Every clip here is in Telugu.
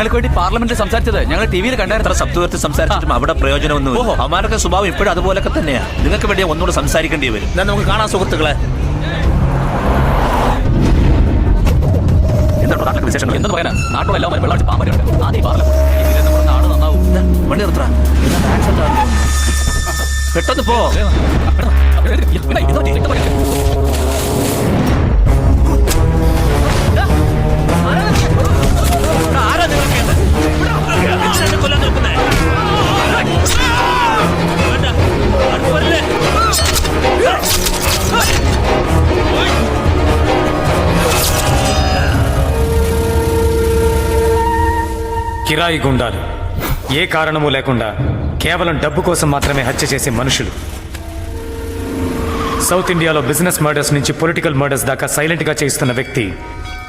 ഞങ്ങൾക്ക് വേണ്ടി പാർലമെന്റിൽ സംസാരിച്ചത് ഞങ്ങൾ ടിവിയിൽ കണ്ടായിരുന്നു. ശബ്ദം ഉയർത്തി സംസാരിച്ചിട്ടും അവിടെ പ്രയോജനമൊന്നും. ഓഹോ, അവന്മാരുടെ സ്വഭാവം ഇപ്പോഴും അതുപോലൊക്കെ തന്നെയാ. നിങ്ങൾക്ക് വേണ്ടി ഒന്നുകൂടെ സംസാരിക്കേണ്ടി വരും. എന്നാൽ നമുക്ക് കാണാം സുഹൃത്തുക്കളെ. എന്താണ് നാട്ടിലെ വിശേഷങ്ങൾ? എന്തെന്ന് പറയാനാ? നാട്ടിലെല്ലാം വെള്ളാഴ്ച പാമ്പരുണ്ട്. ആദ്യം പാർലമെന്റ് നമ്മുടെ നാട് നന്നാവും. വണ്ടി നിർത്തറ. പെട്ടെന്ന് പോ. కిరాయి గుండాలు ఏ కారణము లేకుండా కేవలం డబ్బు కోసం మాత్రమే హత్య చేసే మనుషులు. సౌత్ ఇండియాలో బిజినెస్ మర్డర్స్ నుంచి పొలిటికల్ మర్డర్స్ దాకా సైలెంట్గా చేయిస్తున్న వ్యక్తి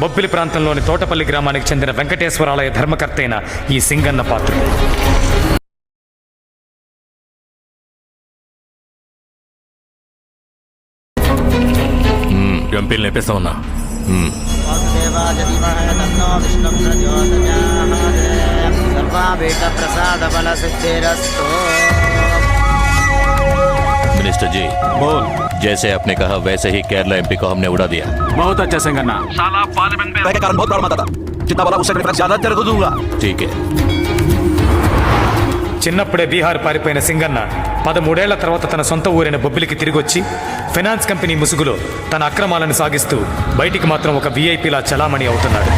బొబ్బిలి ప్రాంతంలోని తోటపల్లి గ్రామానికి చెందిన వెంకటేశ్వరాలయ ధర్మకర్త అయిన ఈ సింగన్న పాత్రుడు. ఎంపీలు నేపేస్తా ఉన్నా. मिनिस्टर जी बोल। जैसे आपने कहा वैसे ही केरला एमपी को हमने उड़ा दिया। बहुत अच्छा सिंगन्ना। साला पार्लियामेंट में कारण बहुत बड़ा माता था. जितना बड़ा उससे डिफरेंस ज्यादा तेरे को दूंगा. ठीक है. చిన్నప్పుడే బీహార్ పారిపోయిన సింగన్న 13 ఏళ్ల తర్వాత తన సొంత ఊరైన బొబ్బిలికి తిరిగొచ్చి ఫైనాన్స్ కంపెనీ ముసుగులో తన అక్రమాలను సాగిస్తూ బయటికి మాత్రం ఒక వీఐపీలా చలామణి అవుతున్నాడు.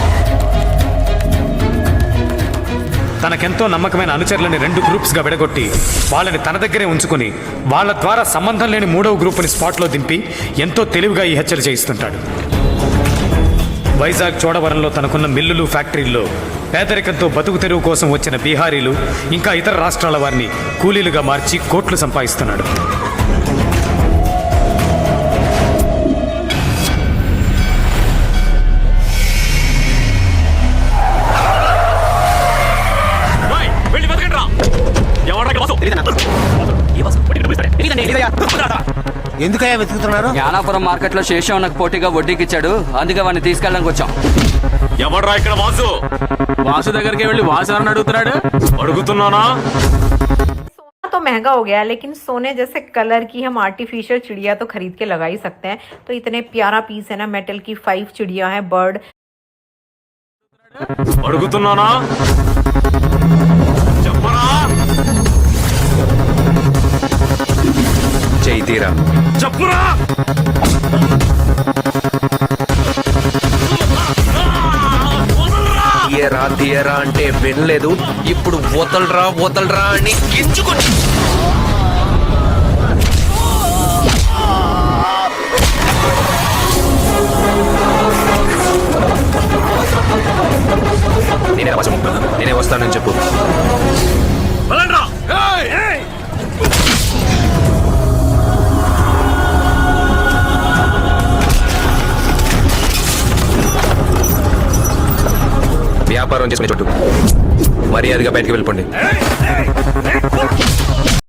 తనకెంతో నమ్మకమైన అనుచరులని 2 గ్రూప్స్గా విడగొట్టి వాళ్ళని తన దగ్గరే ఉంచుకుని వాళ్ళ ద్వారా సంబంధం లేని 3వ గ్రూపుని స్పాట్లో దింపి ఎంతో తెలివిగా ఈ హత్యలు చేయిస్తుంటాడు. వైజాగ్ చోడవరంలో తనకున్న మిల్లులు ఫ్యాక్టరీల్లో పేదరికంతో బతుకు తెరువు కోసం వచ్చిన బీహారీలు ఇంకా ఇతర రాష్ట్రాల వారిని కూలీలుగా మార్చి కోట్లు సంపాదిస్తున్నాడు. ఎందుకయ్యా వెతుకుతున్నారు? జ్ఞానాపురం మార్కెట్ లో శేషవనకు పోటీగా వడ్డీకి ఇచ్చాడు, అందుకే వాడిని తీసుకెళ్ళడానికి వచ్చాం. ఎవడ్రా ఇక్కడ వాసు? వాసు దగ్గరికి వెళ్ళి వాసు అని అడుగుతున్నాడు. అడుగుతున్నానా? तो महंगा हो गया है, लेकिन सोने जैसे कलर की हम आर्टिफिशियल चिड़िया तो खरीद के लगा ही सकते हैं. तो इतने प्यारा पीस है ना, मेटल की 5 चिड़िया है, बर्ड. అడుగుతున్నానా? చెప్పరా? చైతీరా చెప్పురా. తీయరా అంటే వినలేదు. ఇప్పుడు వదలరా అని గింజుకొని నేనే వస్తానని చెప్పు. వ్యాపారం చేసుకునే చోటు మర్యాదగా బయటకు వెళ్ళిపోండి.